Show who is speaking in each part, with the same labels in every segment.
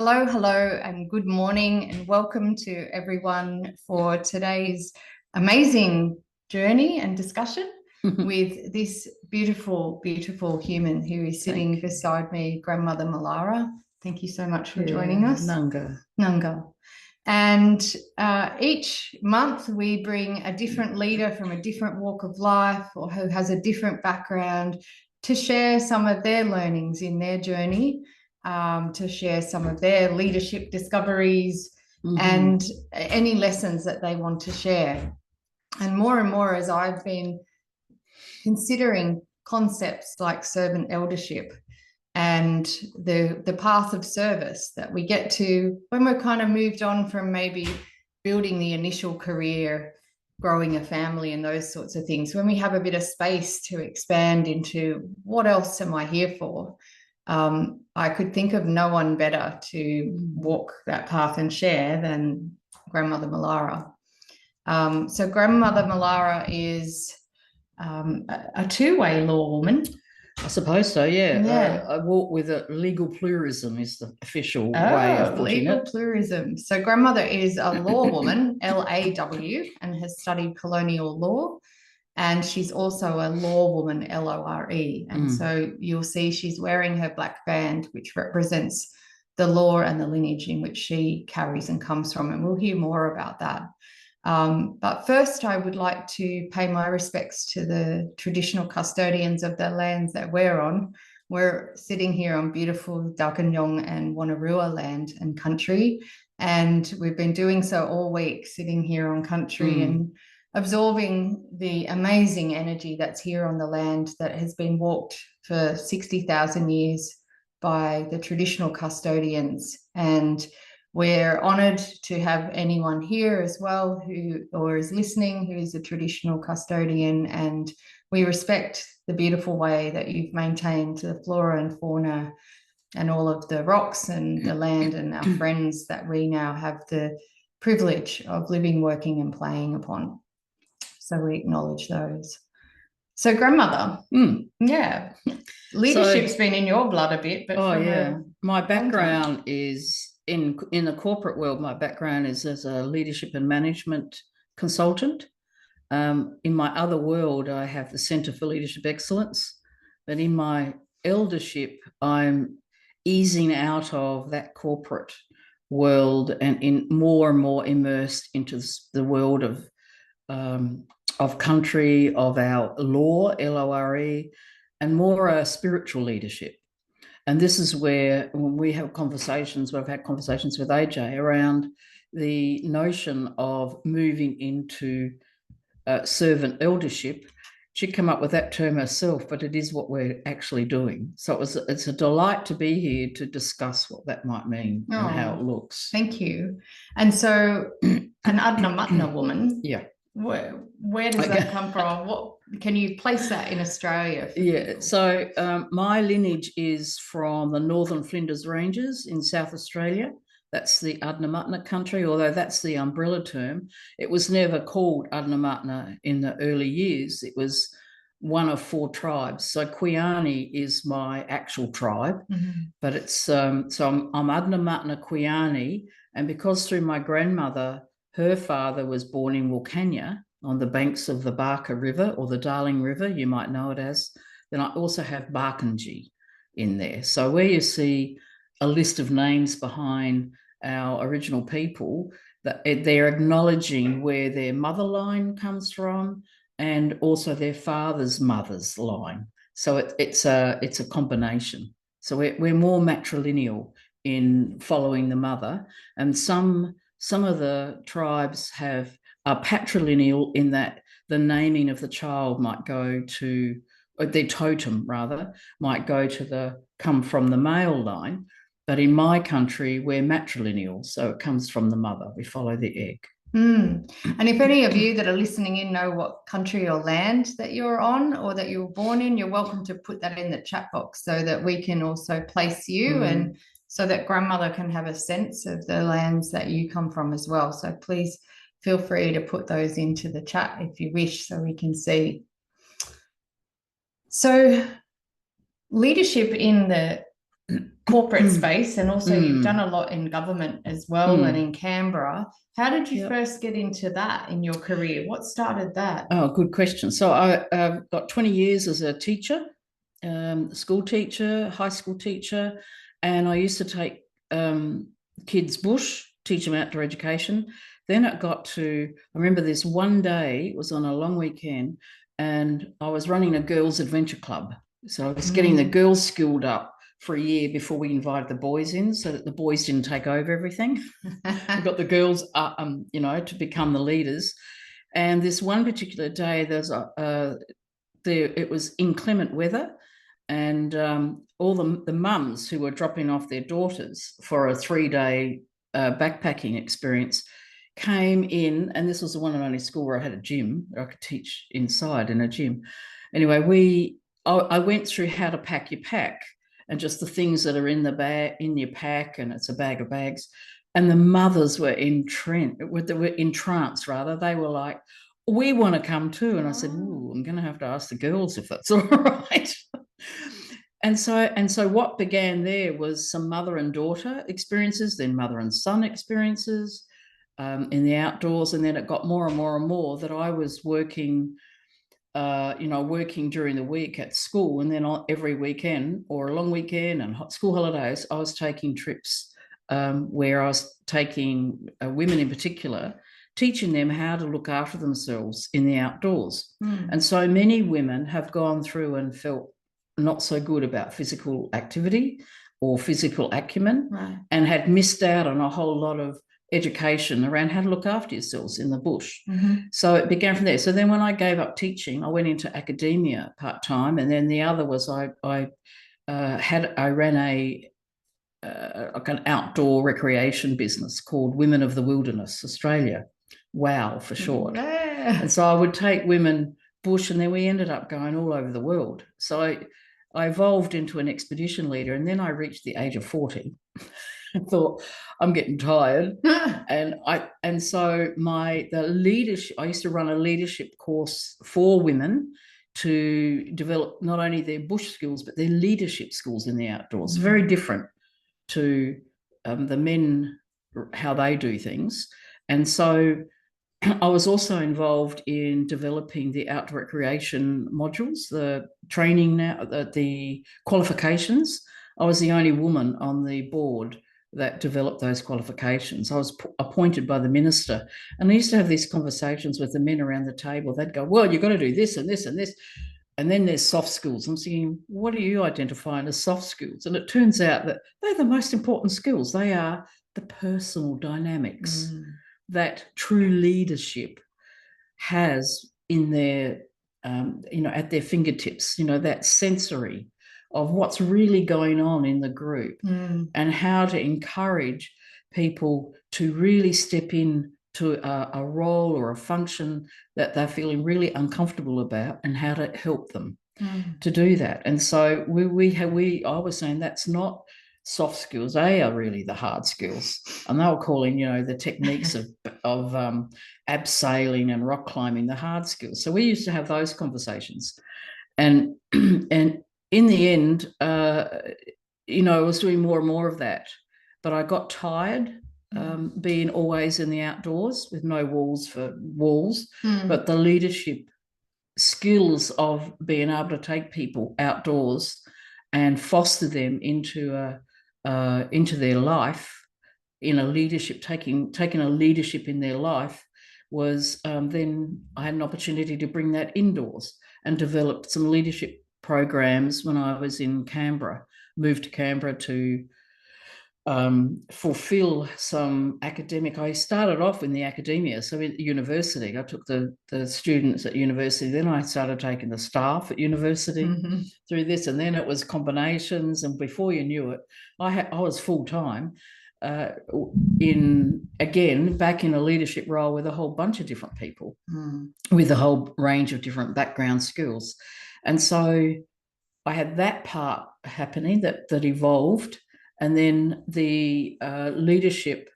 Speaker 1: Hello, hello, and good morning, and welcome to everyone for today's amazing journey and discussion with this beautiful, beautiful human who is sitting beside me, Grandmother Mulara. Thank you so much for joining us. Nanga. And each month we bring a different leader from a different walk of life or who has a different background to share some of their learnings in their journey, to share some of their leadership discoveries and any lessons that they want to share. And more as I've been considering concepts like servant eldership and the path of service that we get to when we're kind of moved on from maybe building the initial career, growing a family and those sorts of things, when we have a bit of space to expand into what else am I here for. I could think of no one better to walk that path and share than Grandmother Mulara. So Grandmother Mulara is a two-way law woman.
Speaker 2: I suppose so, yeah. I walk with a legal pluralism is the official way of putting
Speaker 1: legal pluralism. So Grandmother is a law woman, LAW, and has studied colonial law. And she's also a law woman, LORE. And so you'll see she's wearing her black band, which represents the law and the lineage in which she carries and comes from. And we'll hear more about that. But first, I would like to pay my respects to the traditional custodians of the lands that we're on. We're sitting here on beautiful Darkinjung and Wonnarua land and country. And we've been doing so all week, sitting here on country and absorbing the amazing energy that's here on the land that has been walked for 60,000 years by the traditional custodians. And we're honoured to have anyone here as well who is listening who is a traditional custodian, and we respect the beautiful way that you've maintained the flora and fauna and all of the rocks and the land and our friends that we now have the privilege of living, working and playing upon. So we acknowledge those. So Grandmother, leadership's been in your blood a bit, but
Speaker 2: my background is in the corporate world. My background is as a leadership and management consultant. In my other world, I have the Centre for Leadership Excellence, but in my eldership, I'm easing out of that corporate world and in more and more immersed into the world of country, of our law, LORE, and more spiritual leadership. And this is where, when we have conversations, we've had conversations with AJ around the notion of moving into servant eldership. She'd come up with that term herself, but it is what we're actually doing. So it's a delight to be here to discuss what that might mean and how it looks.
Speaker 1: Thank you. And so an Adna Matna woman.
Speaker 2: Yeah.
Speaker 1: Where does that come from? What can you place that in Australia?
Speaker 2: So my lineage is from the Northern Flinders Ranges in South Australia. That's the Adna Matna country, although that's the umbrella term. It was never called Adna Matna in the early years. It was one of 4 tribes. So Quiani is my actual tribe, but it's so I'm Adna Matna Quiani, and because through my grandmother, her father was born in Wilcannia on the banks of the Barker River, or the Darling River, you might know it as. Then I also have Barkindji in there. So where you see a list of names behind our original people, that they're acknowledging where their mother line comes from and also their father's mother's line. So it's a combination. So we're more matrilineal in following the mother, and some of the tribes are patrilineal in that the naming of the child might go to, or their totem rather, might come from the male line. But in my country, we're matrilineal, so it comes from the mother. We follow the egg.
Speaker 1: And if any of you that are listening in know what country or land that you're on or that you were born in, you're welcome to put that in the chat box so that we can also place you and so that Grandmother can have a sense of the lands that you come from as well. So please feel free to put those into the chat if you wish, so we can see. So leadership in the corporate space, and also you've done a lot in government as well, and in Canberra. How did you first get into that in your career? What started that?
Speaker 2: Oh, good question. So I've got 20 years as a teacher, school teacher, high school teacher, and I used to take kids bush, teach them outdoor education. Then it got to, I remember this one day, it was on a long weekend, and I was running a girls' adventure club. So I was getting the girls skilled up for a year before we invited the boys in, so that the boys didn't take over everything. We got the girls, to become the leaders. And this one particular day, it was inclement weather, and all the mums who were dropping off their daughters for a 3-day backpacking experience came in, and this was the one and only school where I had a gym, where I could teach inside in a gym. Anyway, I went through how to pack your pack and just the things that are in the bag, in your pack, and it's a bag of bags. And the mothers were entranced, rather. They were like, we want to come too. And I said, ooh, I'm going to have to ask the girls if that's all right. And so what began there was some mother and daughter experiences, then mother and son experiences in the outdoors. And then it got more and more and more that I was working during the week at school, and then every weekend or a long weekend and school holidays, I was taking trips where I was taking women in particular, teaching them how to look after themselves in the outdoors. And so many women have gone through and felt not so good about physical activity or physical acumen, and had missed out on a whole lot of education around how to look after yourselves in the bush. So it began from there. So then when I gave up teaching, I went into academia part-time, and then the other was I ran an outdoor recreation business called Women of the Wilderness Australia, WOW for short. And so I would take women bush, and then we ended up going all over the world. So I evolved into an expedition leader, and then I reached the age of 40 and thought, I'm getting tired. and so the leadership, I used to run a leadership course for women to develop not only their bush skills, but their leadership skills in the outdoors. Very different to the men, how they do things. And so I was also involved in developing the outdoor recreation modules, the training now, the qualifications. I was the only woman on the board that developed those qualifications. I was appointed by the minister, and I used to have these conversations with the men around the table. They'd go, well, you've got to do this and this and this. And then there's soft skills. I'm thinking, what do you identify as soft skills? And it turns out that they're the most important skills. They are the personal dynamics that true leadership has in their, at their fingertips, that sensory of what's really going on in the group, and how to encourage people to really step in to a role or a function that they're feeling really uncomfortable about, and how to help them to do that. And so I was saying that's not soft skills. They are really the hard skills. And they were calling, the techniques of abseiling and rock climbing the hard skills. So we used to have those conversations. And in the end, I was doing more and more of that. But I got tired being always in the outdoors with no walls for walls. But the leadership skills of being able to take people outdoors and foster them into their life in a leadership, taking a leadership in their life was then I had an opportunity to bring that indoors and developed some leadership programs when I was in Canberra. Moved to Canberra to fulfill some academic. I started off in the academia, so at university, I took the students at university. Then I started taking the staff at university through this, and then it was combinations. And before you knew it, I was full time back in a leadership role with a whole bunch of different people with a whole range of different background skills. And so I had that part happening that evolved. And then the leadership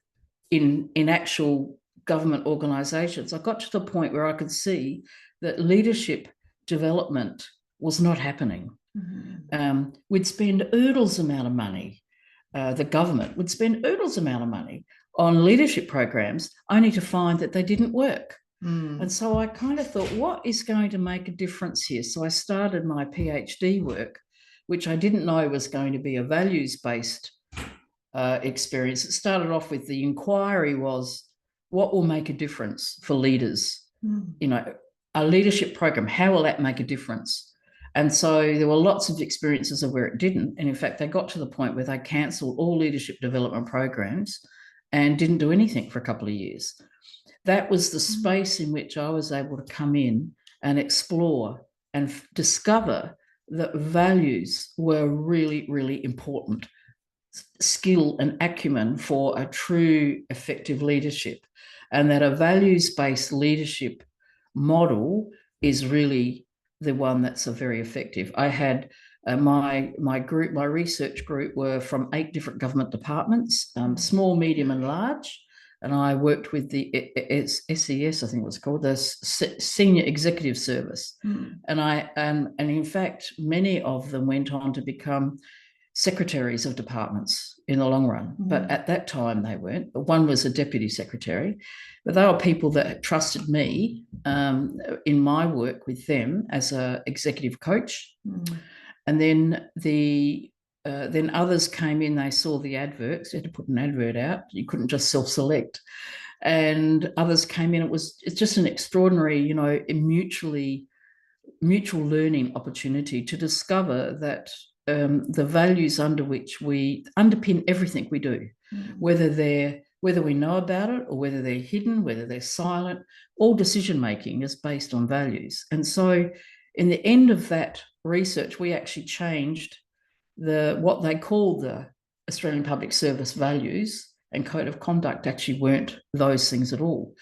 Speaker 2: in actual government organisations, I got to the point where I could see that leadership development was not happening. We'd spend oodles amount of money the government would spend oodles amount of money on leadership programs only to find that they didn't work. And so I kind of thought, what is going to make a difference here? So I started my PhD work, which I didn't know was going to be a values-based experience. It started off with the inquiry was, what will make a difference for leaders? You know, a leadership program, how will that make a difference? And so there were lots of experiences of where it didn't. And in fact, they got to the point where they cancelled all leadership development programs and didn't do anything for a couple of years. That was the space in which I was able to come in and explore and discover that values were really, really important skill and acumen for a true effective leadership, and that a values-based leadership model is really the one that's very effective. I had my research group were from 8 different government departments, small, medium, and large. And I worked with the SES, I think it was called, the Senior Executive Service. And in fact, many of them went on to become secretaries of departments in the long run. But at that time, they weren't. One was a deputy secretary, but they were people that trusted me in my work with them as an executive coach. And then then others came in, they saw the adverts, you had to put an advert out, you couldn't just self-select. And others came in, it's just an extraordinary, you know, mutual learning opportunity to discover that the values under which we underpin everything we do, whether we know about it or whether they're hidden, whether they're silent, all decision making is based on values. And so in the end of that research, we actually changed what they called the Australian Public Service values and code of conduct actually weren't those things at all.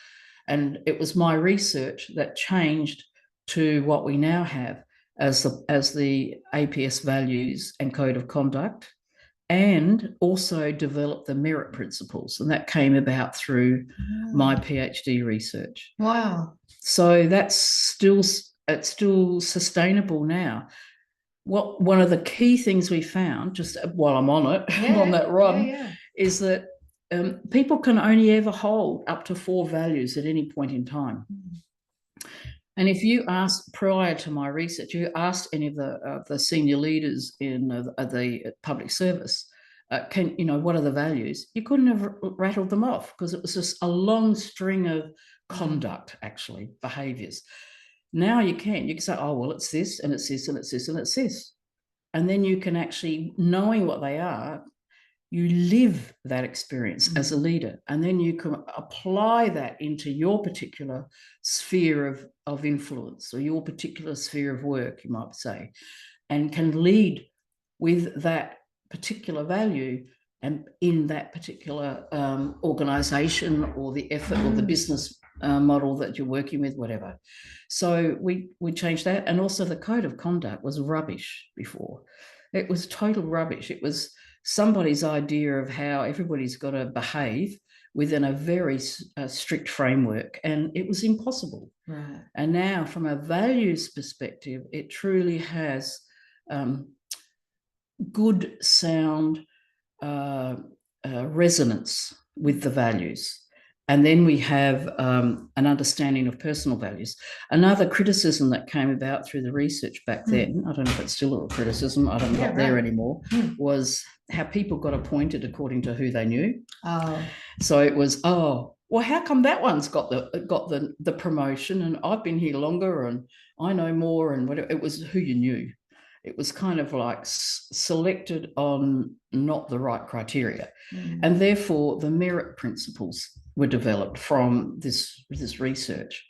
Speaker 2: And it was my research that changed to what we now have as the APS values and code of conduct, and also developed the merit principles. And that came about through my PhD research.
Speaker 1: Wow.
Speaker 2: So it's still sustainable now. One of the key things we found, just while I'm on it, on that run, is that people can only ever hold up to 4 values at any point in time. And if you asked, prior to my research, you asked any of the senior leaders in the public service, what are the values? You couldn't have rattled them off, because it was just a long string of conduct, actually, behaviours. Now you can say, oh, well, it's this, and it's this, and it's this, and it's this. And then you can actually, knowing what they are, you live that experience as a leader, and then you can apply that into your particular sphere of influence, or your particular sphere of work, you might say, and can lead with that particular value and in that particular organisation or the effort or the business model that you're working with, whatever. So we changed that. And also the code of conduct was rubbish before. It was total rubbish. It was somebody's idea of how everybody's got to behave within a very strict framework, and it was impossible.
Speaker 1: Right.
Speaker 2: And now, from a values perspective, it truly has good sound resonance with the values. And then we have an understanding of personal values. Another criticism that came about through the research back then, I don't know if it's still a criticism, I don't know, not there anymore, was how people got appointed according to who they knew.
Speaker 1: Oh.
Speaker 2: So it was, well, how come that one's got the promotion and I've been here longer and I know more, and whatever. It was who you knew. It was kind of like selected on not the right criteria. And therefore the merit principles were developed from this research.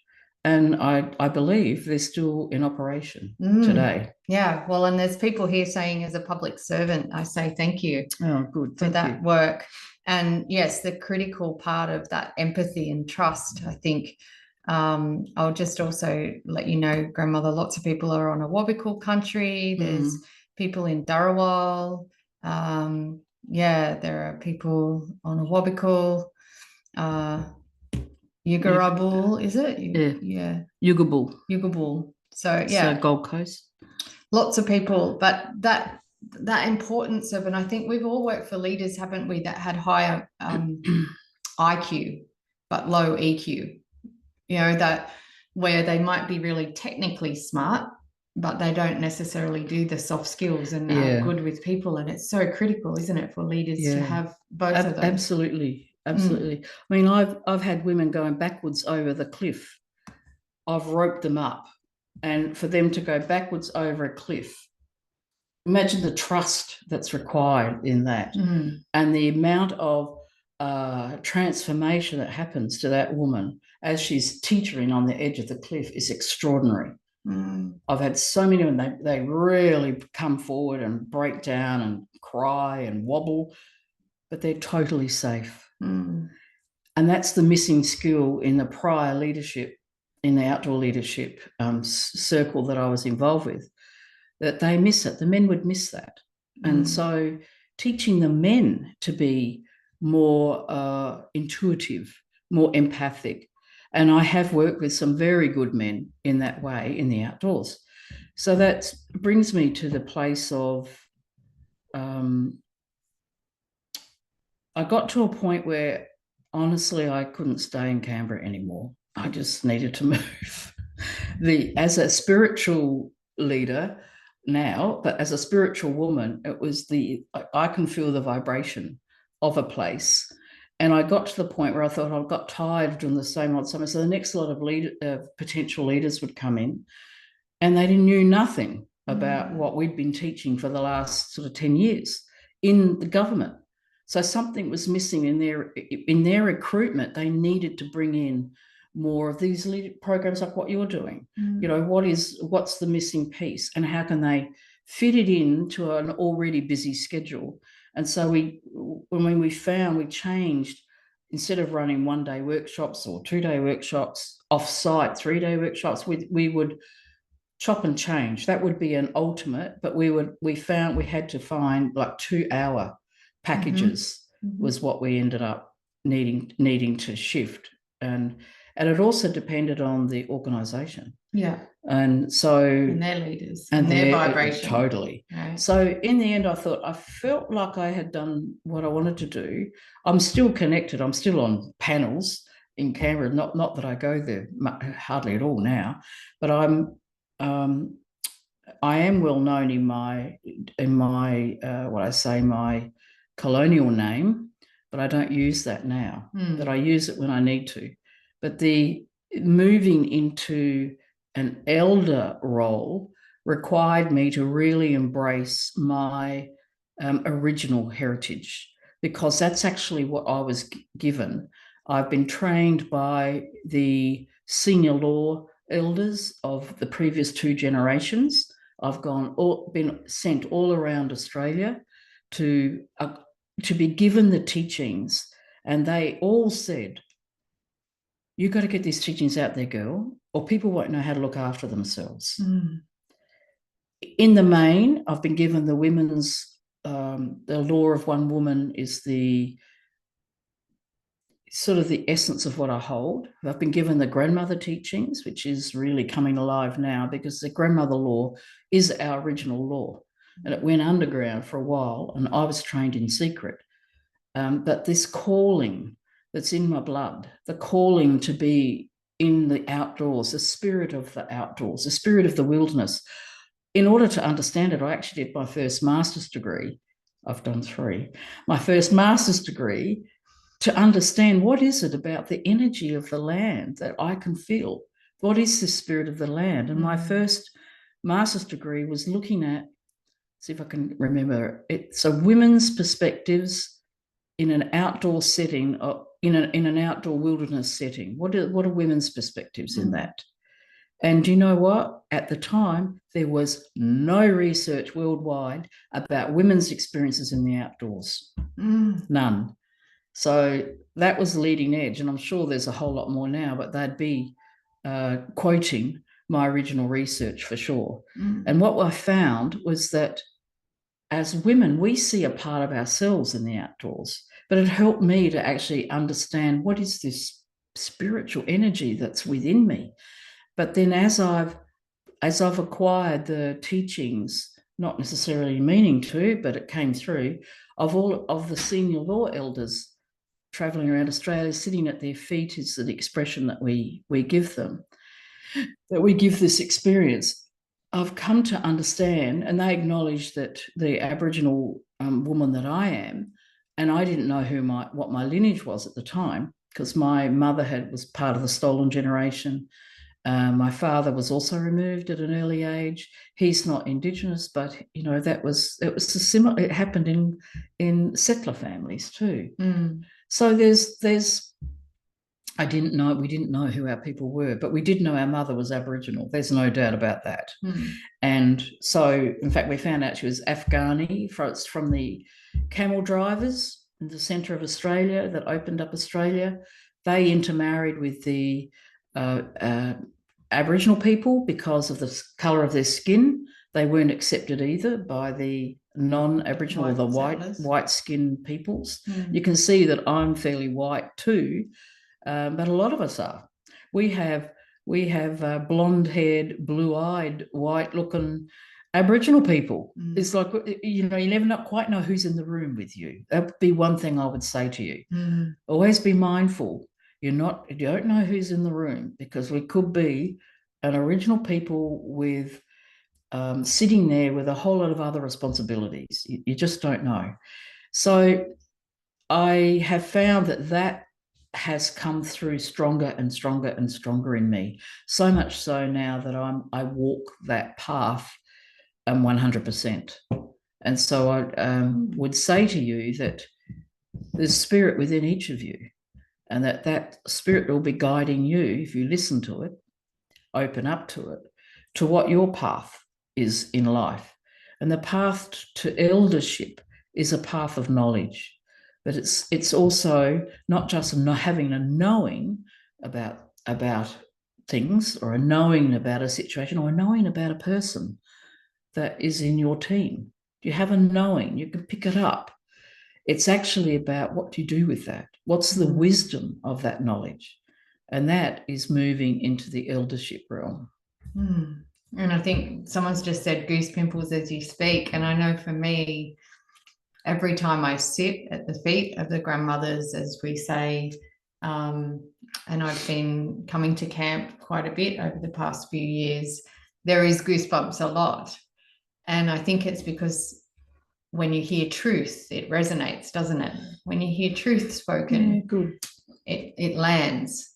Speaker 2: And I believe they're still in operation today.
Speaker 1: Yeah, well, and there's people here saying, as a public servant, I say thank you for that work. And yes, the critical part of that empathy and trust, I think. I'll just also let you know, Grandmother, lots of people are on Awabakal country. There's people in Dharawal. There are people on Awabakal. Yugarabul, is it?
Speaker 2: Yeah. Yugabul.
Speaker 1: So, yeah.
Speaker 2: So Gold Coast.
Speaker 1: Lots of people, but that that importance of, and I think we've all worked for leaders, haven't we, that had higher IQ but low EQ, you know, that where they might be really technically smart, but they don't necessarily do the soft skills and are good with people. And it's so critical, isn't it, for leaders to have both of those?
Speaker 2: Absolutely. Absolutely. I mean, I've had women going backwards over the cliff. I've roped them up, and for them to go backwards over a cliff, imagine the trust that's required in that, and the amount of transformation that happens to that woman as she's teetering on the edge of the cliff is extraordinary. I've had so many of them, they really come forward and break down and cry and wobble, but they're totally safe. And that's the missing skill in the prior leadership, in the outdoor leadership circle that I was involved with, that they miss it. The men would miss that. And so teaching the men to be more intuitive, more empathic. And I have worked with some very good men in that way in the outdoors. So that brings me to the place of, I got to a point where, honestly, I couldn't stay in Canberra anymore. I just needed to move. As a spiritual leader now, but as a spiritual woman, it was I can feel the vibration of a place. And I got to the point where I thought I got tired of doing the same old summer. So the next lot of potential leaders would come in, and they knew nothing about what we'd been teaching for the last sort of 10 years in the government. So something was missing in their recruitment. They needed to bring in more of these programs like what you're doing. You know, what's the missing piece, and how can they fit it into an already busy schedule? And so when we changed, instead of running 1-day workshops or 2-day workshops, off-site 3-day workshops, we would chop and change. That would be an ultimate, but we found we had to find like 2-hour packages was what we ended up needing to shift. And it also depended on the organisation.
Speaker 1: Yeah.
Speaker 2: And so
Speaker 1: and their leaders and their vibration.
Speaker 2: Totally.
Speaker 1: Right.
Speaker 2: So in the end, I felt like I had done what I wanted to do. I'm still connected. I'm still on panels in Canberra. Not that I go there hardly at all now, but I am well known in my my colonial name, but I don't use that now. But I use it when I need to. But the moving into an elder role required me to really embrace my original heritage, because that's actually what I was given. I've been trained by the senior law elders of the previous 2 generations. I've been sent all around Australia to be given the teachings, and they all said, "You've got to get these teachings out there, girl, or people won't know how to look after themselves." In the main, I've been given the women's, the law of one woman is the sort of the essence of what I hold. I've been given the grandmother teachings, which is really coming alive now, because the grandmother law is our original law, and it went underground for a while, and I was trained in secret. But this calling that's in my blood, the calling to be in the outdoors, the spirit of the outdoors, the spirit of the wilderness. In order to understand it, I actually did my first master's degree. I've done 3. My first master's degree to understand what is it about the energy of the land that I can feel. What is the spirit of the land? And my first master's degree was looking at, see if I can remember it. So women's perspectives in an outdoor setting, in an outdoor wilderness setting. What are women's perspectives in that? And do you know what? At the time, there was no research worldwide about women's experiences in the outdoors. None. So that was the leading edge. And I'm sure there's a whole lot more now, but they'd be quoting my original research for sure. And what I found was that as women, we see a part of ourselves in the outdoors, but it helped me to actually understand what is this spiritual energy that's within me. But then as I've acquired the teachings not necessarily meaning to, but it came through, of all of the senior law elders travelling around Australia, sitting at their feet is the expression that we give them, that we give this experience. I've come to understand, and they acknowledge that the Aboriginal woman that I am, and I didn't know what my lineage was at the time, because my mother was part of the stolen generation. My father was also removed at an early age. He's not Indigenous, but it was a similar. It happened in settler families too. So there's. We didn't know who our people were, but we did know our mother was Aboriginal. There's no doubt about that. And so, in fact, we found out she was Afghani. It's from the camel drivers in the centre of Australia that opened up Australia. They intermarried with the Aboriginal people because of the colour of their skin. They weren't accepted either by the non-Aboriginal or the white-skinned peoples. You can see that I'm fairly white too, but a lot of us are. We have blonde-haired, blue-eyed, white-looking Aboriginal people. It's like, you never quite know who's in the room with you. That would be one thing I would say to you. Always be mindful. You don't know who's in the room, because we could be an original people with sitting there with a whole lot of other responsibilities. You just don't know. So I have found that has come through stronger and stronger and stronger in me. So much so now that I walk that path 100%. And so I would say to you that there's spirit within each of you, and that spirit will be guiding you if you listen to it, open up to it, to what your path is in life. And the path to eldership is a path of knowledge, but it's also not just having a knowing about things, or a knowing about a situation, or a knowing about a person that is in your team. You have a knowing, you can pick it up. It's actually about what do you do with that? What's the wisdom of that knowledge? And that is moving into the eldership realm.
Speaker 1: And I think someone's just said goose pimples as you speak. And I know for me, every time I sit at the feet of the grandmothers, as we say, and I've been coming to camp quite a bit over the past few years, there is goosebumps a lot. And I think it's because when you hear truth, it resonates, doesn't it? When you hear truth spoken, it lands.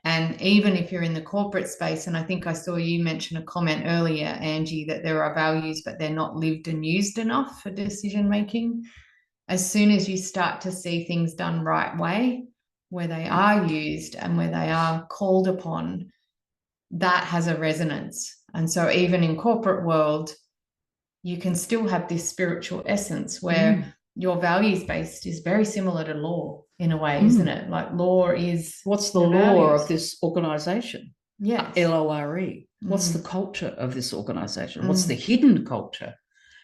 Speaker 1: And even if you're in the corporate space, and I think I saw you mention a comment earlier, Angie, that there are values, but they're not lived and used enough for decision making. As soon as you start to see things done right way, where they are used and where they are called upon, that has a resonance. And so even in corporate world, you can still have this spiritual essence where your values-based is very similar to law in a way, isn't it? Like law is...
Speaker 2: What's the law of this organisation?
Speaker 1: Yes.
Speaker 2: LORE. What's the culture of this organisation? What's the hidden culture,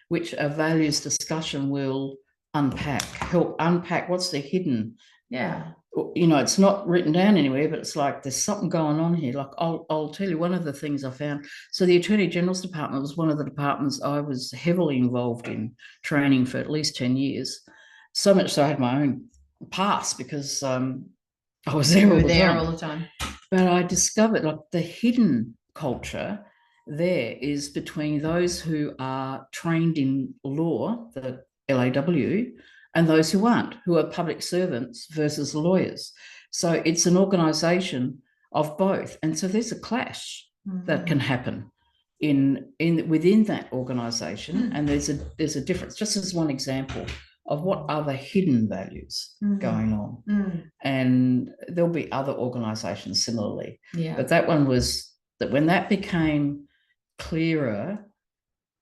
Speaker 2: which a values discussion will help unpack what's the hidden...
Speaker 1: Yeah.
Speaker 2: It's not written down anywhere, but it's like there's something going on here. Like I'll tell you one of the things I found. So the Attorney General's Department was one of the departments I was heavily involved in training for at least 10 years. So much so I had my own pass, because I was there all the time. But I discovered like the hidden culture there is between those who are trained in law, the LAW, and those who aren't, who are public servants versus lawyers. So it's an organisation of both. And so there's a clash that can happen within that organisation. And there's a difference, just as one example of what other hidden values going on. And there'll be other organisations similarly. Yeah. But that one was that when that became clearer,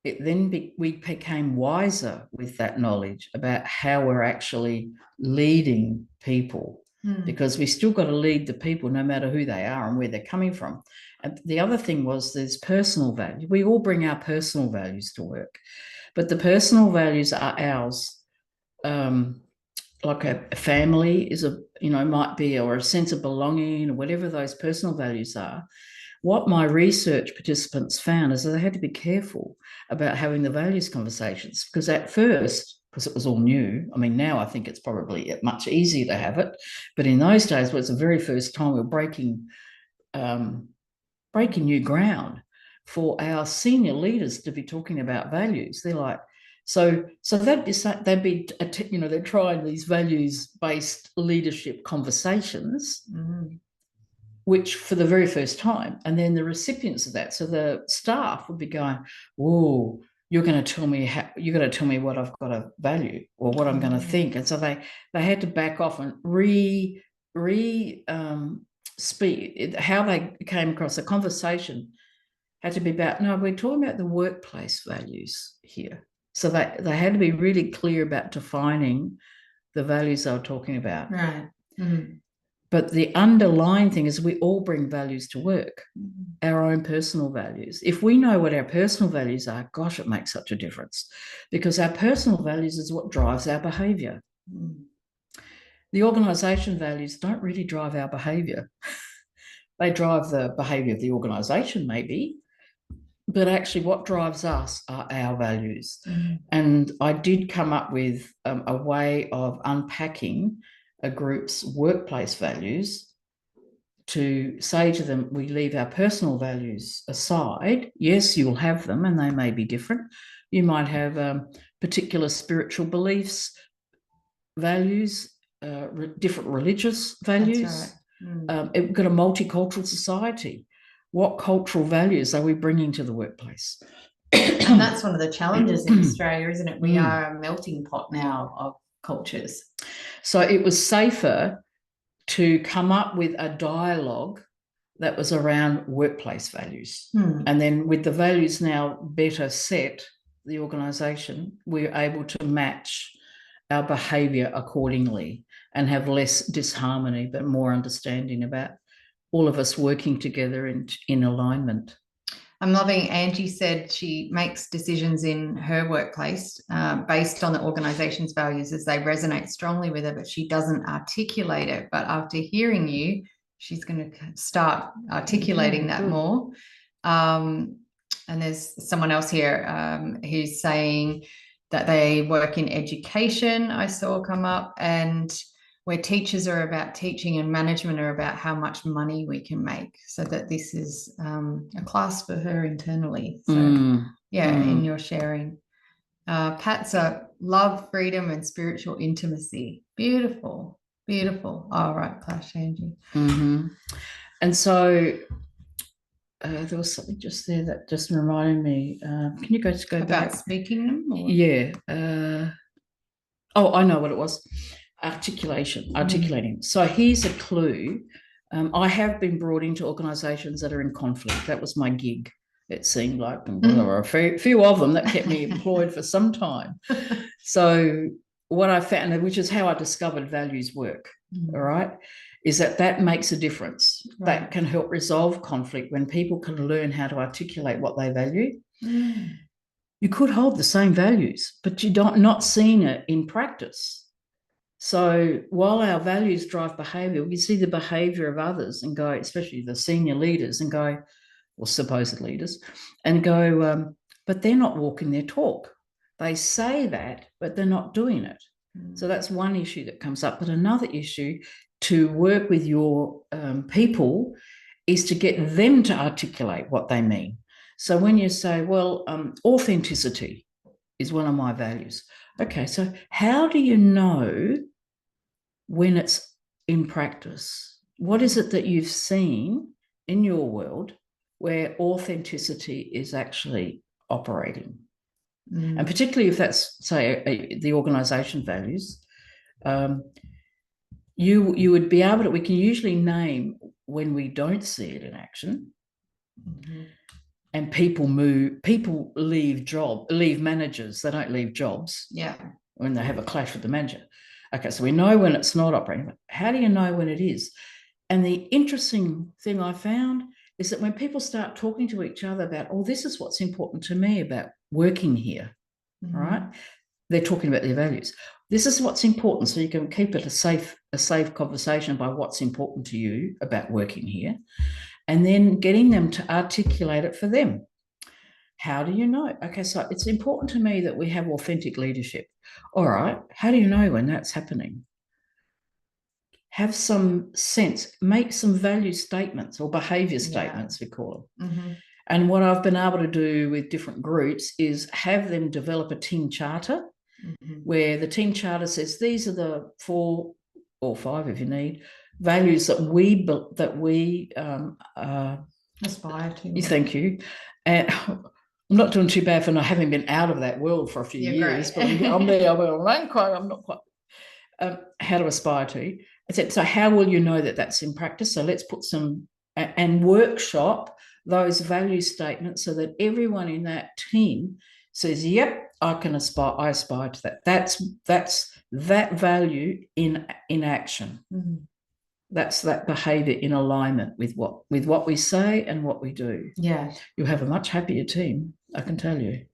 Speaker 2: we became wiser with that knowledge about how we're actually leading people, because we still got to lead the people no matter who they are and where they're coming from. And the other thing was there's personal value. We all bring our personal values to work, but the personal values are ours. Like a family is might be, or a sense of belonging, or whatever those personal values are. what my research participants found is that they had to be careful about having the values conversations, because at first, because it was all new, I mean, now I think it's probably much easier to have it, but in those days, it was the very first time we were breaking new ground for our senior leaders to be talking about values. They're like, so they'd be they're trying these values-based leadership conversations, which for the very first time, and then the recipients of that, so the staff would be going, "Whoa, you're going to tell me what I've got to value or what I'm going to think," and so they had to back off and speak. How they came across the conversation had to be about, no, we're talking about the workplace values here. So they had to be really clear about defining the values they were talking about.
Speaker 1: Right.
Speaker 2: But the underlying thing is we all bring values to work, our own personal values. If we know what our personal values are, gosh, it makes such a difference, because our personal values is what drives our behaviour. The organisation values don't really drive our behaviour. They drive the behaviour of the organisation, maybe, but actually what drives us are our values. And I did come up with a way of unpacking a group's workplace values to say to them, we leave our personal values aside. Yes, you'll have them and they may be different. You might have particular spiritual beliefs, values, different religious values.
Speaker 1: That's right.
Speaker 2: We've got a multicultural society. What cultural values are we bringing to the workplace?
Speaker 1: And that's one of the challenges in Australia, isn't it? We are a melting pot now of cultures.
Speaker 2: So it was safer to come up with a dialogue that was around workplace values. And then with the values now better set, the organisation, we're able to match our behaviour accordingly and have less disharmony, but more understanding about all of us working together in alignment.
Speaker 1: I'm loving, Angie said she makes decisions in her workplace based on the organisation's values as they resonate strongly with her, but she doesn't articulate it. But after hearing you, she's going to start articulating that more. And there's someone else here who's saying that they work in education, I saw come up, and where teachers are about teaching and management are about how much money we can make. So that this is a class for her internally. So in your sharing. Pat's a love, freedom, and spiritual intimacy. Beautiful, beautiful. All right, class changing.
Speaker 2: And so there was something just there that just reminded me. Can you go
Speaker 1: about
Speaker 2: back?
Speaker 1: Speaking them? Or?
Speaker 2: Yeah. I know what it was. Articulating. So here's a clue. I have been brought into organisations that are in conflict. That was my gig. It seemed like, and there were a few of them that kept me employed for some time. So what I found, which is how I discovered values work, all right, is that makes a difference. Right. That can help resolve conflict when people can learn how to articulate what they value. You could hold the same values, but you're not seeing it in practice. So while our values drive behaviour, we see the behaviour of others and go, especially the senior leaders, and go, or supposed leaders, and go, but they're not walking their talk. They say that, but they're not doing it. So that's one issue that comes up. But another issue to work with your people is to get them to articulate what they mean. So when you say, well, authenticity is one of my values. Okay, so how do you know when it's in practice? What is it that you've seen in your world where authenticity is actually operating? And particularly if that's, say, the organisation values, you would be able to, we can usually name when we don't see it in action. And people leave managers, they don't leave jobs.
Speaker 1: Yeah.
Speaker 2: When they have a clash with the manager. Okay, so we know when it's not operating, but how do you know when it is? And the interesting thing I found is that when people start talking to each other about, oh, this is what's important to me about working here, right? They're talking about their values. This is what's important, so you can keep it a safe conversation by what's important to you about working here. and then getting them to articulate it for them. How do you know? Okay, so it's important to me that we have authentic leadership. All right, how do you know when that's happening? Have some sense, make some value statements or behavior statements, we call them.
Speaker 1: Mm-hmm.
Speaker 2: And what I've been able to do with different groups is have them develop a team charter, where the team charter says these are the 4 or 5, if you need, values that we
Speaker 1: aspire to.
Speaker 2: Thank you. And I'm not doing too bad for not having been out of that world for a few years, but I'm there. I'm not quite. How to aspire to. I said, so how will you know that that's in practice? So let's put some and workshop those value statements so that everyone in that team says, yep, I aspire to that. That's that value in action.
Speaker 1: Mm-hmm.
Speaker 2: That's that behavior in alignment with what we say and what we do.
Speaker 1: Yeah.
Speaker 2: You'll have a much happier team, I can tell you.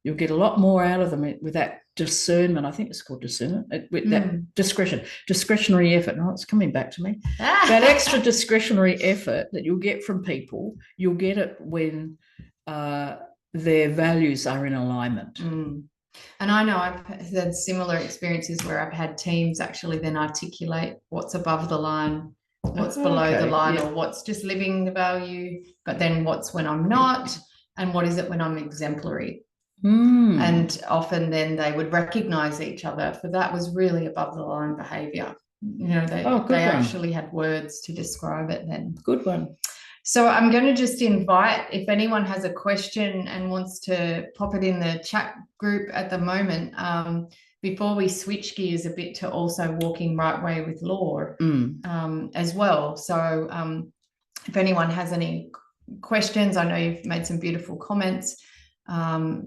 Speaker 2: You'll get a lot more out of them with that discernment. I think it's called discernment, with that discretionary effort. No, it's coming back to me. That extra discretionary effort that you'll get from people, you'll get it when their values are in alignment.
Speaker 1: And I know I've had similar experiences where I've had teams actually then articulate what's above the line, what's below the line, or what's just living the value, but then what's when I'm not, and what is it when I'm exemplary. And often then they would recognize each other for that was really above the line behavior. They actually had words to describe it then.
Speaker 2: Good one.
Speaker 1: So I'm going to just invite, if anyone has a question and wants to pop it in the chat group at the moment, before we switch gears a bit to also walking right way with law as well. So if anyone has any questions, I know you've made some beautiful comments.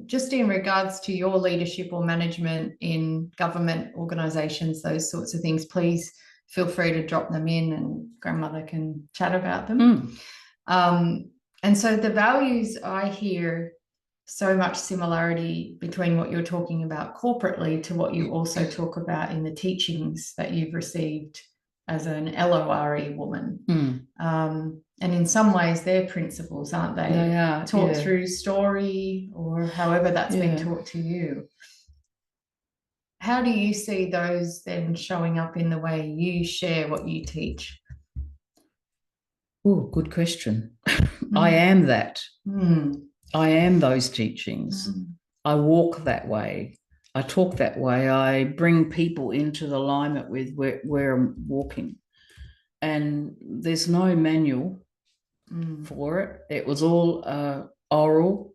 Speaker 1: Just in regards to your leadership or management in government organisations, those sorts of things, please feel free to drop them in and Grandmother can chat about them. And so the values, I hear so much similarity between what you're talking about corporately to what you also talk about in the teachings that you've received as an LORE woman. And in some ways they're principles, aren't they?
Speaker 2: They are.
Speaker 1: Taught through story or however that's been taught to you. How do you see those then showing up in the way you share what you teach?
Speaker 2: Oh, good question. I am that. I am those teachings. I walk that way. I talk that way. I bring people into the alignment with where I'm walking. And there's no manual for it. It was all oral.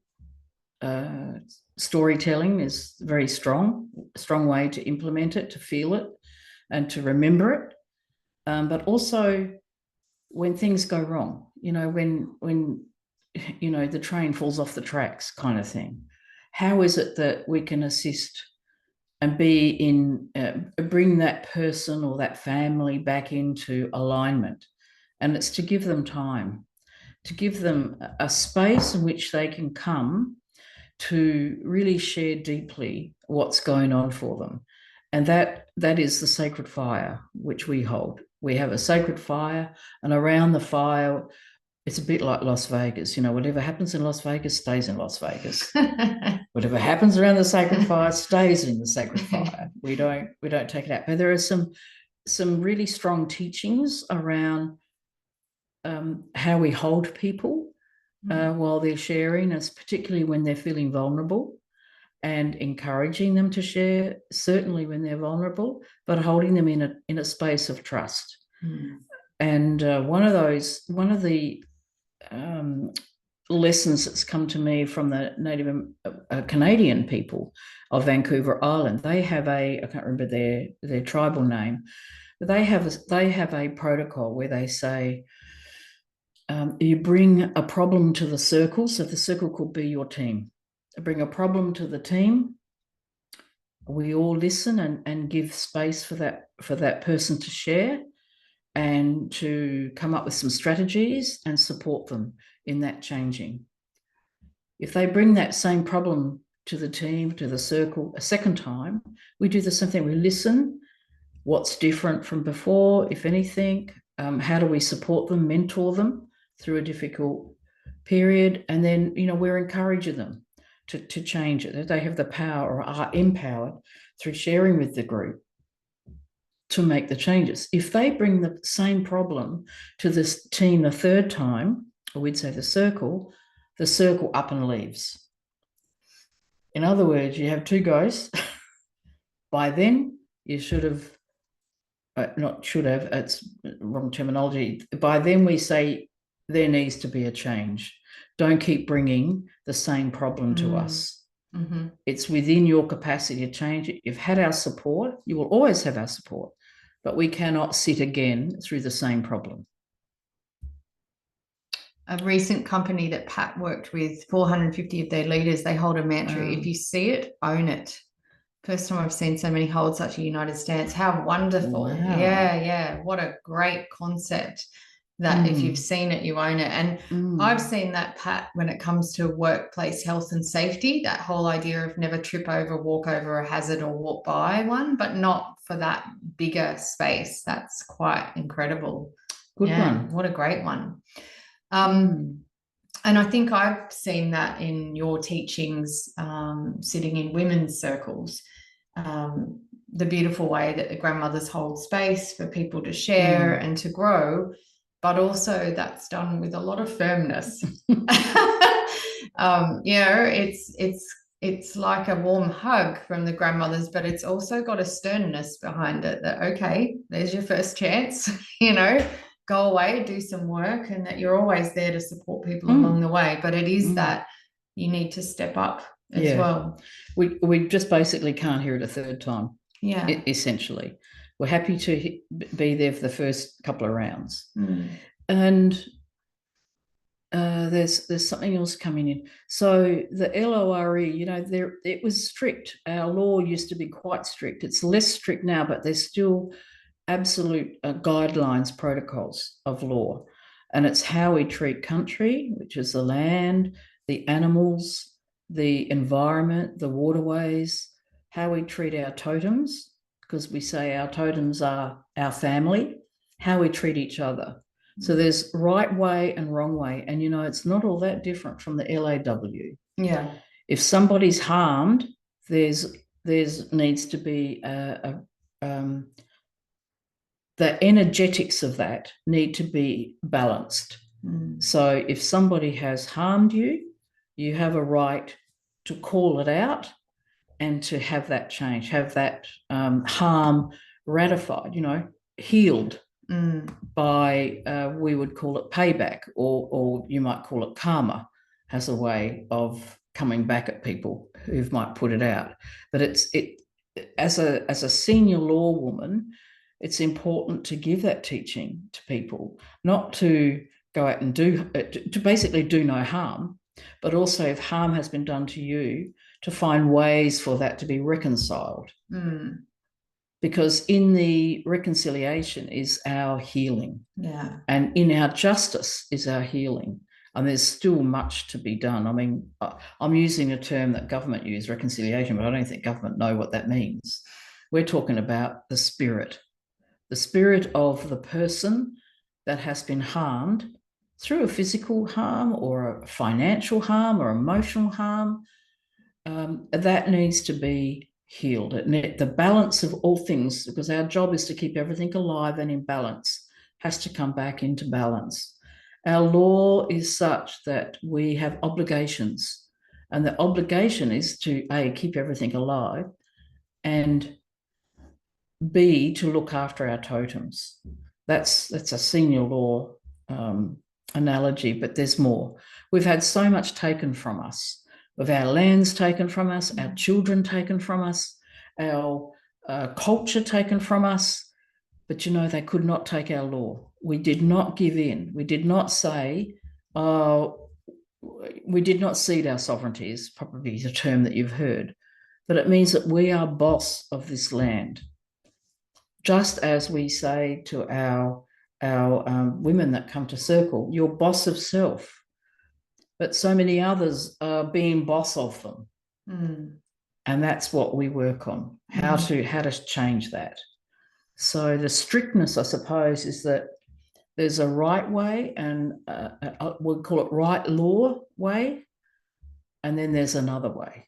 Speaker 2: Storytelling is very strong way to implement it, to feel it and to remember it. But also when things go wrong, when the train falls off the tracks kind of thing, how is it that we can assist and bring that person or that family back into alignment? And it's to give them time, to give them a space in which they can come to really share deeply what's going on for them. And that is the sacred fire which we hold. We have a sacred fire, and around the fire, it's a bit like Las Vegas. Whatever happens in Las Vegas stays in Las Vegas. Whatever happens around the sacred fire stays in the sacred fire. We don't take it out. But there are some really strong teachings around how we hold people while they're sharing, as particularly when they're feeling vulnerable, and encouraging them to share, certainly when they're vulnerable, but holding them in a space of trust. And one of the lessons that's come to me from the Native Canadian people of Vancouver Island, they have I can't remember their tribal name, but they have a protocol where they say, you bring a problem to the circle, so the circle could be your team. Bring a problem to the team. We all listen and give space for that person to share and to come up with some strategies and support them in that changing. If they bring that same problem to the team, to the circle a second time, we do the same thing. We listen. What's different from before, if anything? How do we support them, mentor them through a difficult period, and then, you know, we're encouraging them to change it, that they have the power or are empowered through sharing with the group to make the changes. If they bring the same problem to this team the third time, or we'd say the circle up and leaves. In other words, you have two guys. By then, you should have, not should have, it's wrong terminology. By then, we say there needs to be a change. Don't keep bringing the same problem to us.
Speaker 1: Mm-hmm.
Speaker 2: It's within your capacity to change it. You've had our support. You will always have our support, but we cannot sit again through the same problem.
Speaker 1: A recent company that Pat worked with, 450 of their leaders, they hold a mantra: if you see it, own it. First time I've seen so many hold such a united stance. How wonderful.
Speaker 2: Wow.
Speaker 1: Yeah. What a great concept, that if you've seen it, you own it. And I've seen that, Pat, when it comes to workplace health and safety, that whole idea of never trip over, walk over a hazard or walk by one, but not for that bigger space. That's quite incredible.
Speaker 2: Good one.
Speaker 1: What a great one. And I think I've seen that in your teachings, sitting in women's circles, the beautiful way that the grandmothers hold space for people to share and to grow, but also that's done with a lot of firmness. You know, it's like a warm hug from the grandmothers, but it's also got a sternness behind it, that, okay, there's your first chance, you know, go away, do some work, and that you're always there to support people along the way. But it is that you need to step up as well.
Speaker 2: We just basically can't hear it a third time.
Speaker 1: Yeah.
Speaker 2: Essentially. We're happy to be there for the first couple of rounds. And there's something else coming in. So the LORE, you know, it was strict. Our law used to be quite strict. It's less strict now, but there's still absolute guidelines, protocols of law. And it's how we treat country, which is the land, the animals, the environment, the waterways, how we treat our totems, because we say our totems are our family, how we treat each other. So there's right way and wrong way. And, you know, it's not all that different from the LAW.
Speaker 1: Yeah.
Speaker 2: If somebody's harmed, there's needs to be the energetics of that need to be balanced. So if somebody has harmed you, you have a right to call it out and to have that change, have that harm ratified, you know, healed by, we would call it payback, or you might call it karma, has a way of coming back at people who might put it out. But as a senior law woman, it's important to give that teaching to people, not to go out and to basically do no harm, but also if harm has been done to you, to find ways for that to be reconciled. Because in the reconciliation is our healing.
Speaker 1: Yeah.
Speaker 2: And in our justice is our healing. And there's still much to be done. I mean, I'm using a term that government use, reconciliation, but I don't think government know what that means. We're talking about the spirit of the person that has been harmed through a physical harm or a financial harm or emotional harm. That needs to be healed. The balance of all things, because our job is to keep everything alive and in balance, has to come back into balance. Our law is such that we have obligations, and the obligation is to A, keep everything alive, and B, to look after our totems. That's a senior law analogy, but there's more. We've had so much taken from us. We've our lands taken from us, our children taken from us, our culture taken from us. But, you know, they could not take our law. We did not give in. We did not say, we did not cede our sovereignty, is probably the term that you've heard. But it means that we are boss of this land. Just as we say to our women that come to circle, you're boss of self. But so many others are being boss of them. And that's what we work on, how to change that. So the strictness, I suppose, is that There's a right way, and we'll call it right law way, and then there's another way.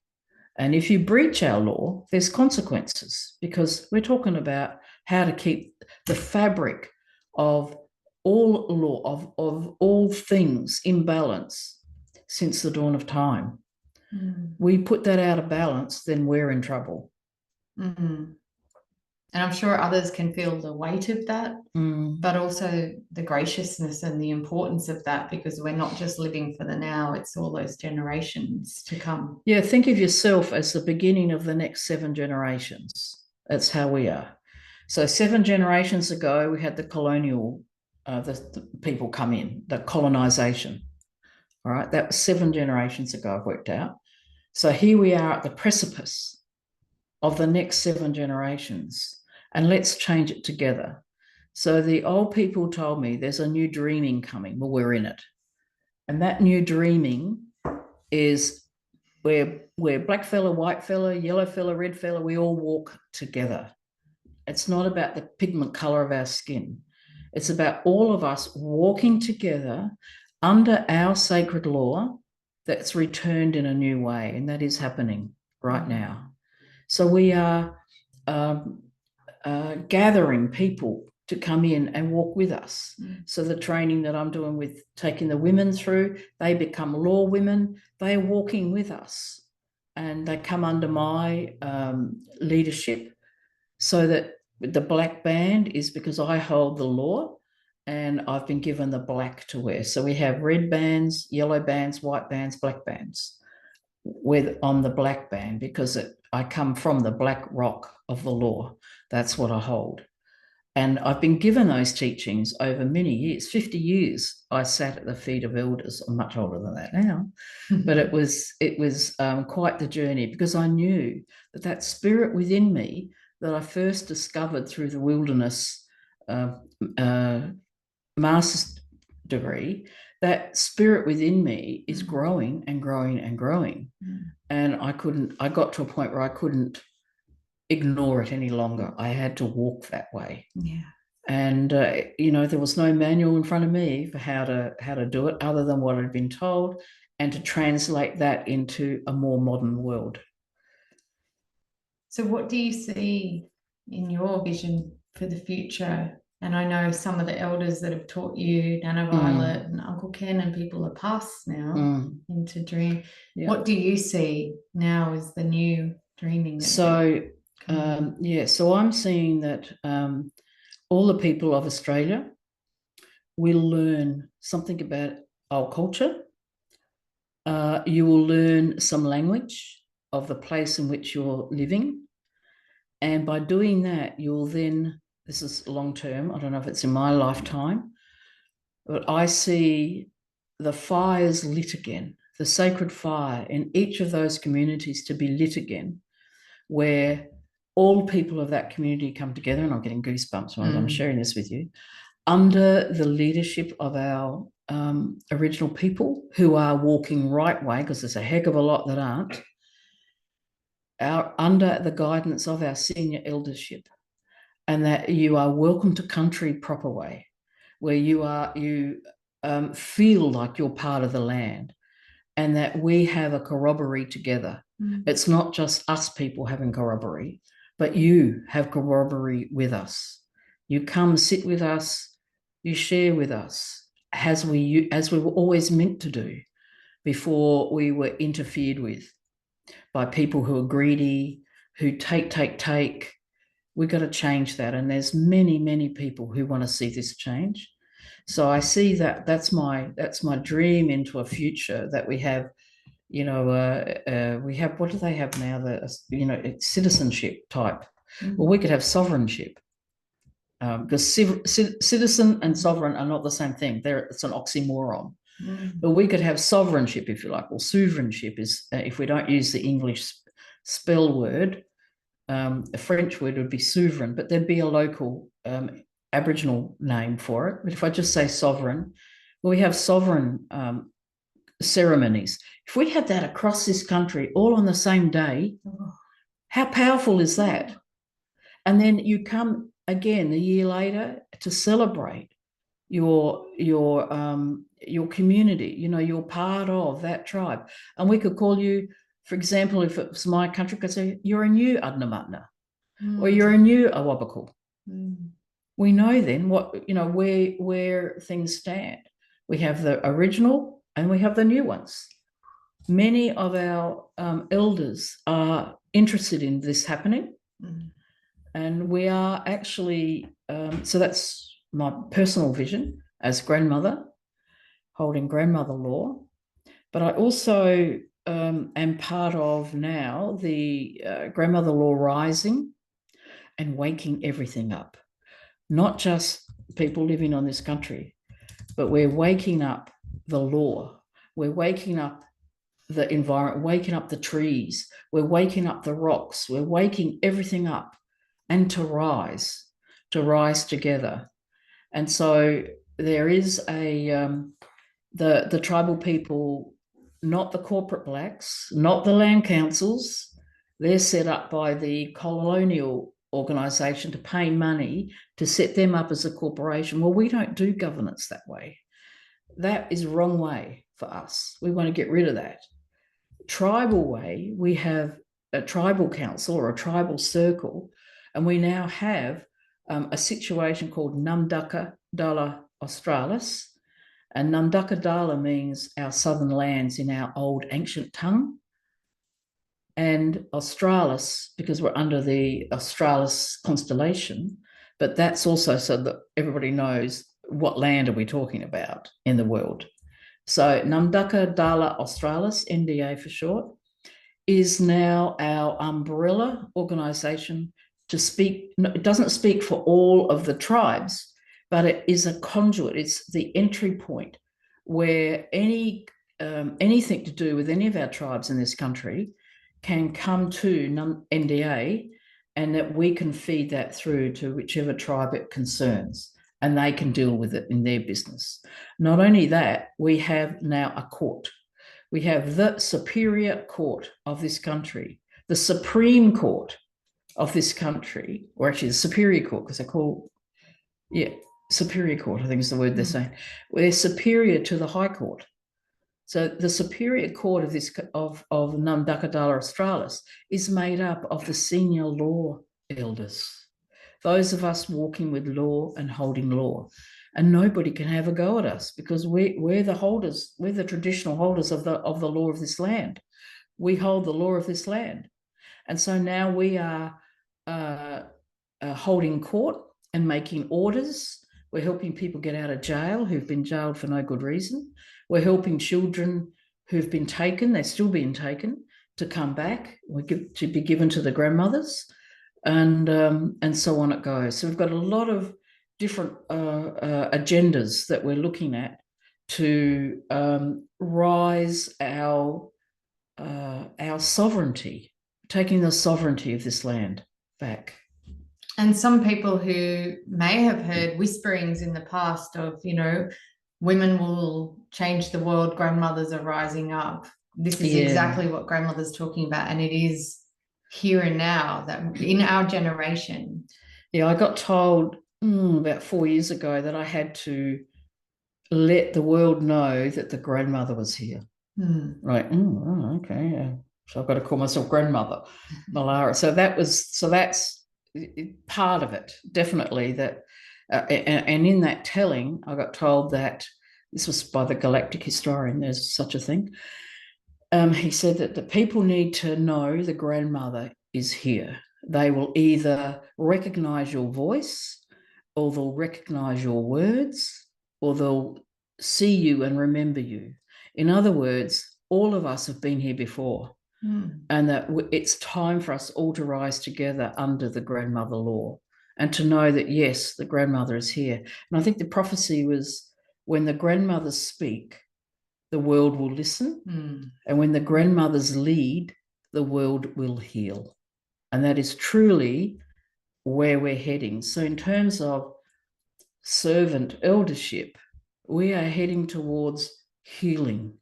Speaker 2: And if you breach our law, there's consequences, because we're talking about how to keep the fabric of all law, of all things in balance since the dawn of time. We put that out of balance, then we're in trouble.
Speaker 1: And I'm sure others can feel the weight of that, but also the graciousness and the importance of that, because we're not just living for the now, it's all those generations to come.
Speaker 2: Yeah, think of yourself as the beginning of the next 7 generations. That's how we are. So 7 generations ago, we had the colonial, the people come in, the colonization. All right, that was 7 generations ago, I've worked out. So here we are at the precipice of the next 7 generations, and let's change it together. So the old people told me there's a new dreaming coming. Well, we're in it. And that new dreaming is where black fella, white fella, yellow fella, red fella, we all walk together. It's not about the pigment color of our skin. It's about all of us walking together under our sacred law that's returned in a new way, and that is happening right now. So we are gathering people to come in and walk with us. So the training that I'm doing with taking the women through, they become law women. They're walking with us, and they come under my leadership, so that the black band is because I hold the law, and I've been given the black to wear. So we have red bands, yellow bands, white bands, black bands. We're on the black band because I come from the black rock of the law. That's what I hold. And I've been given those teachings over many years, 50 years. I sat at the feet of elders. I'm much older than that now, but it was quite the journey, because I knew that spirit within me that I first discovered through the wilderness master's degree, that spirit within me is growing and growing and growing. And I got to a point where I couldn't ignore it any longer. I had to walk that way.
Speaker 1: Yeah.
Speaker 2: And there was no manual in front of me for how to do it, other than what I'd been told, and to translate that into a more modern world.
Speaker 1: So what do you see in your vision for the future? And I know some of the elders that have taught you, Nana Violet and Uncle Ken, and people are past now into dream. Yeah. What do you see now as the new dreaming?
Speaker 2: So I'm seeing that all the people of Australia will learn something about our culture. You will learn some language of the place in which you're living. And by doing that, you'll then, this is long term, I don't know if it's in my lifetime, but I see the fires lit again, the sacred fire in each of those communities to be lit again, where all people of that community come together, and I'm getting goosebumps when I'm sharing this with you, under the leadership of our original people who are walking right way, because there's a heck of a lot that aren't, under the guidance of our senior eldership, and that you are welcome to country proper way, where you feel like you're part of the land, and that we have a corroboree together. It's not just us people having corroboree, but you have corroboree with us. You come sit with us, you share with us, as we were always meant to do before we were interfered with by people who are greedy, who take. We've got to change that. And there's many, many people who want to see this change. So I see that's my dream into a future, that we have, we have, what do they have now? It's citizenship type. Well, we could have sovereignship. Because citizen and sovereign are not the same thing. It's an oxymoron. But we could have sovereignship, if you like. Well, sovereignship is, if we don't use the English spell word, a French word would be sovereign, but there'd be a local Aboriginal name for it. But if I just say sovereign, well, we have sovereign ceremonies. If we had that across this country all on the same day, how powerful is that? And then you come again a year later to celebrate your community. You're part of that tribe. And we could call you, for example, if it was my country, could say you're a new Adnamatna, or you're a new Awabakal. We know then where things stand. We have the original and we have the new ones. Many of our elders are interested in this happening. And we are actually, so that's my personal vision as grandmother, holding grandmother law. But I also am part of now the grandmother law rising and waking everything up. Not just people living on this country, but we're waking up the law. We're waking up the environment, waking up the trees. We're waking up the rocks. We're waking everything up, and to rise together. And so there is the tribal people, not the corporate blacks, not the land councils. They're set up by the colonial organisation to pay money to set them up as a corporation. Well, we don't do governance that way. That is wrong way for us. We want to get rid of that. Tribal way, we have a tribal council or a tribal circle, and we now have a situation called Namdaka Dala Australis. And Namdaka Dala means our southern lands in our old ancient tongue. And Australis, because we're under the Australis constellation, but that's also so that everybody knows what land are we talking about in the world. So Namdaka Dala Australis, NDA for short, is now our umbrella organisation to speak. It doesn't speak for all of the tribes, but it is a conduit. It's the entry point where anything to do with any of our tribes in this country can come to NDA, and that we can feed that through to whichever tribe it concerns, and they can deal with it in their business. Not only that, we have now a court. We have the superior court of this country, the Supreme Court of this country, or actually the Superior Court, because Superior Court, I think is the word they're saying. We're superior to the High Court. So the Superior Court of Namdaka Dala Australis is made up of the senior law elders, those of us walking with law and holding law. And nobody can have a go at us because we're the holders, we're the traditional holders of the law of this land. We hold the law of this land. And so now we are holding court and making orders. We're helping people get out of jail who've been jailed for no good reason. We're helping children who've been taken, they're still being taken, to come back, to be given to the grandmothers, and so on it goes. So we've got a lot of different agendas that we're looking at to rise our sovereignty, taking the sovereignty of this land back.
Speaker 1: And some people who may have heard whisperings in the past of, women will change the world, grandmothers are rising up. This is exactly what grandmother's talking about. And it is here and now, that in our generation.
Speaker 2: Yeah, I got told about 4 years ago that I had to let the world know that the grandmother was here. Right. Okay. So I've got to call myself Grandmother Mulara. So that's part of it, definitely. That and in that telling, I got told that this was by the galactic historian. There's such a thing. He said that the people need to know the grandmother is here. They will either recognize your voice, or they'll recognize your words, or they'll see you and remember you. In other words, all of us have been here before, and that it's time for us all to rise together under the grandmother law and to know that, yes, the grandmother is here. And I think the prophecy was, when the grandmothers speak, the world will listen. And when the grandmothers lead, the world will heal. And that is truly where we're heading. So in terms of servant eldership, we are heading towards healing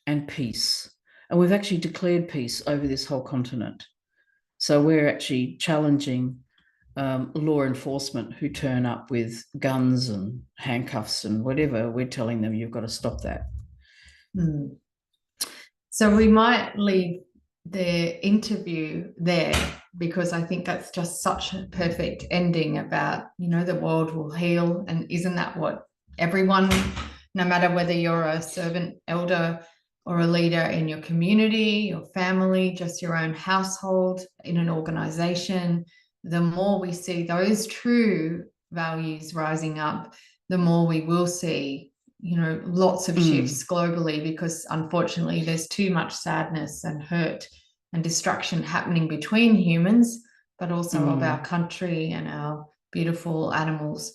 Speaker 2: and peace. And we've actually declared peace over this whole continent. So we're actually challenging law enforcement who turn up with guns and handcuffs and whatever, we're telling them you've got to stop that.
Speaker 1: Mm. So we might leave the interview there, because I think that's just such a perfect ending about, you know, the world will heal. And isn't that what everyone, no matter whether you're a servant, elder, or a leader in your community, your family, just your own household, in an organization, the more we see those true values rising up, the more we will see, you know, lots of shifts globally, because unfortunately there's too much sadness and hurt and destruction happening between humans, but also of our country and our beautiful animals.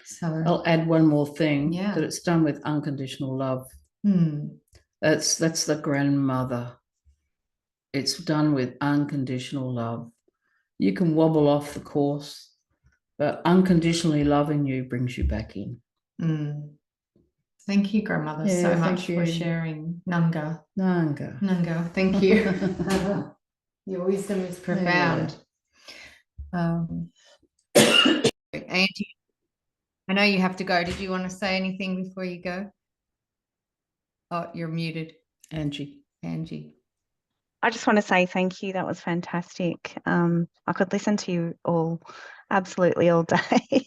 Speaker 1: So
Speaker 2: I'll add one more thing,
Speaker 1: yeah,
Speaker 2: that it's done with unconditional love. That's the grandmother. It's done with unconditional love. You can wobble off the course, but unconditionally loving you brings you back in.
Speaker 1: Thank you, Grandmother, so much for sharing. Nanga. Thank you. Your wisdom is profound. Angie, I know you have to go. Did you want to say anything before you go? Oh, you're muted. Angie.
Speaker 3: I just want to say thank you. That was fantastic. I could listen to you all absolutely all day.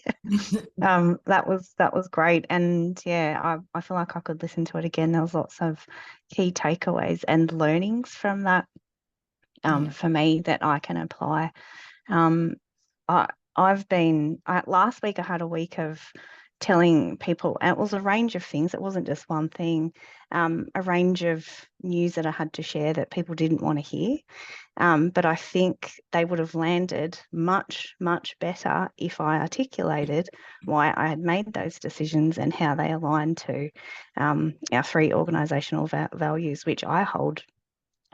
Speaker 3: That was great. And yeah, I feel like I could listen to it again. There was lots of key takeaways and learnings from that for me that I can apply. Last week I had a week of telling people, and it was a range of things. It wasn't just one thing, a range of news that I had to share that people didn't want to hear. But I think they would have landed much, much better if I articulated why I had made those decisions and how they align to our 3 organisational values, which I hold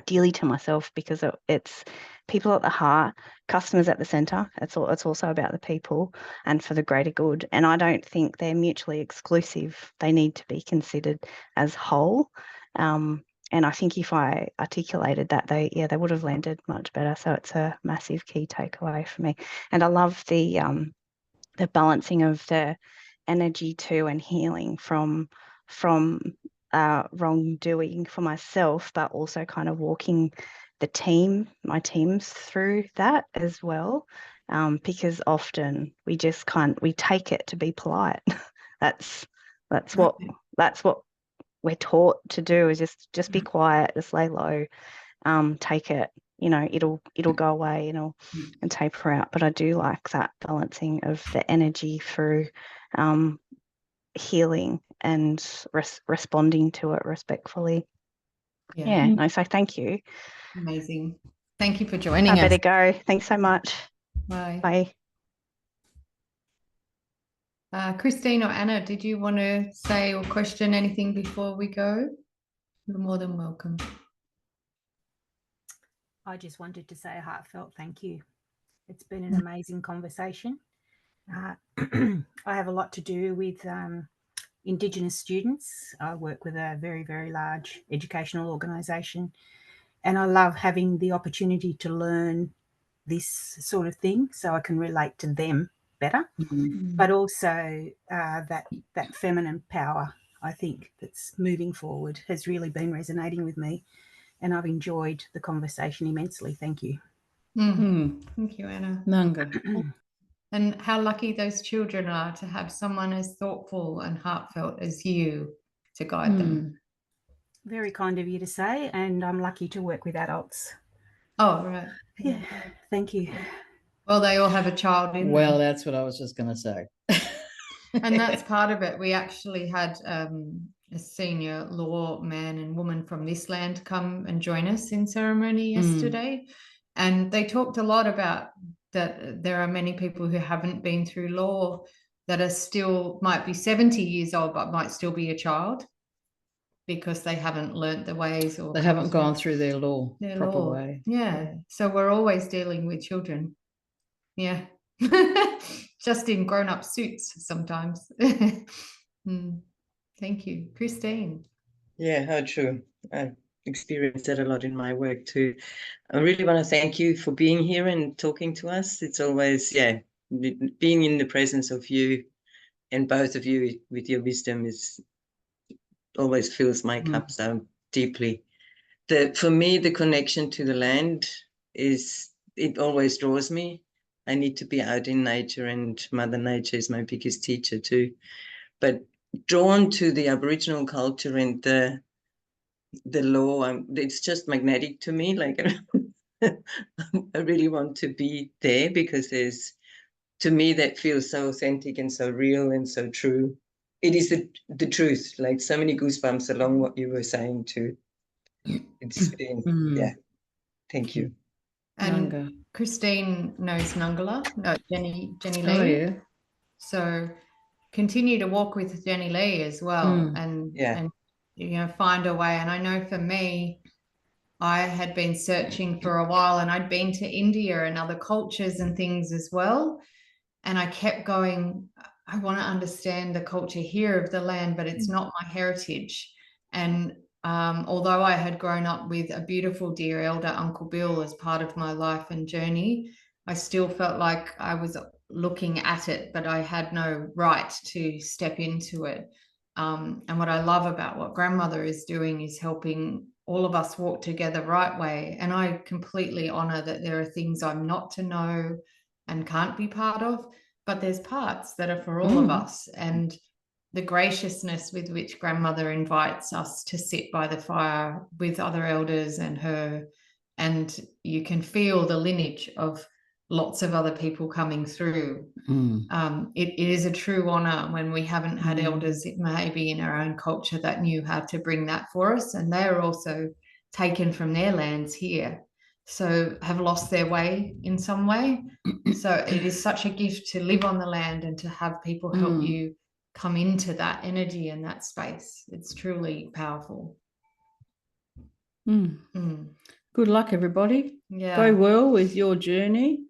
Speaker 3: dearly to myself, because it's people at the heart, customers at the centre. It's also about the people and for the greater good. And I don't think they're mutually exclusive. They need to be considered as whole. And I think if I articulated that, they would have landed much better. So it's a massive key takeaway for me. And I love the balancing of the energy too, and healing from wrongdoing for myself, but also kind of walking my teams through that as well, because often we take it to be polite. that's what we're taught to do, is just be quiet, just lay low, take it, you know, it'll go away, you know, and taper out. But I do like that balancing of the energy through healing and responding to it respectfully. So thank you.
Speaker 1: Amazing. Thank you for joining us.
Speaker 3: I better go. Thanks so much.
Speaker 1: Bye. Christine or Anna, did you want to say or question anything before we go? You're more than welcome.
Speaker 4: I just wanted to say a heartfelt thank you. It's been an amazing conversation. I have a lot to do with Indigenous students. I work with a very, very large educational organisation, and I love having the opportunity to learn this sort of thing so I can relate to them better. But also that feminine power, I think, that's moving forward has really been resonating with me, and I've enjoyed the conversation immensely. Thank you.
Speaker 1: Thank you, Anna.
Speaker 2: Nanga.
Speaker 1: And how lucky those children are to have someone as thoughtful and heartfelt as you to guide them.
Speaker 4: Very kind of you to say, and I'm lucky to work with adults.
Speaker 1: Oh, right.
Speaker 4: Yeah, thank you.
Speaker 1: Well, they all have a child in
Speaker 2: Well,
Speaker 1: them.
Speaker 2: that's what I was just going to say.
Speaker 1: And that's part of it. We actually had a senior law man and woman from this land come and join us in ceremony yesterday. And they talked a lot about that there are many people who haven't been through law that are still, might be 70 years old, but might still be a child because they haven't learnt the ways, or
Speaker 2: they haven't gone through their proper way.
Speaker 1: Yeah. So we're always dealing with children. Yeah. Just in grown-up suits sometimes. Thank you. Christine.
Speaker 5: Yeah, how true. I've experienced that a lot in my work too. I really want to thank you for being here and talking to us. It's always, being in the presence of you and both of you with your wisdom is always fills my cup so deeply. For me, the connection to the land it always draws me. I need to be out in nature, and Mother Nature is my biggest teacher too. But drawn to the Aboriginal culture and the law, it's just magnetic to me. Like I really want to be there because to me, that feels so authentic and so real and so true. It is the truth. Like so many goosebumps along what you were saying too. It's been, yeah. Thank you.
Speaker 1: And
Speaker 2: Nanga.
Speaker 1: Christine knows Nangala, no, Jenny Lee.
Speaker 2: Oh, yeah.
Speaker 1: So continue to walk with Jenny Lee as well, and find a way. And I know for me, I had been searching for a while, and I'd been to India and other cultures and things as well. And I kept going, I want to understand the culture here of the land, but it's not my heritage. And although I had grown up with a beautiful dear elder, Uncle Bill, as part of my life and journey, I still felt like I was looking at it, but I had no right to step into it. And what I love about what Grandmother is doing is helping all of us walk together the right way. And I completely honor that there are things I'm not to know and can't be part of, but there's parts that are for all of us. And the graciousness with which Grandmother invites us to sit by the fire with other elders and her, and you can feel the lineage of lots of other people coming through. It is a true honor when we haven't had elders, it may be in our own culture, that knew how to bring that for us, and they are also taken from their lands here, so have lost their way in some way. So it is such a gift to live on the land and to have people help you come into that energy and that space. It's truly powerful.
Speaker 2: Good luck, everybody.
Speaker 1: Yeah.
Speaker 2: Go well with your journey.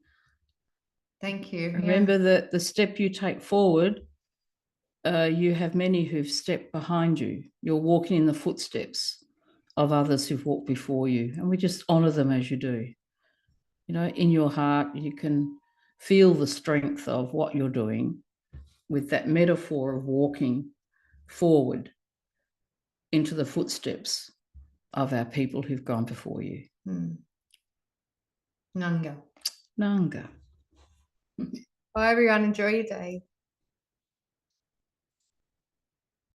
Speaker 1: Thank you.
Speaker 2: Remember that the step you take forward, you have many who've stepped behind you. You're walking in the footsteps of others who've walked before you, and we just honor them as you do. You know, in your heart, you can feel the strength of what you're doing with that metaphor of walking forward into the footsteps of our people who've gone before you.
Speaker 1: Nanga.
Speaker 2: Nanga.
Speaker 1: Bye, everyone. Enjoy your day.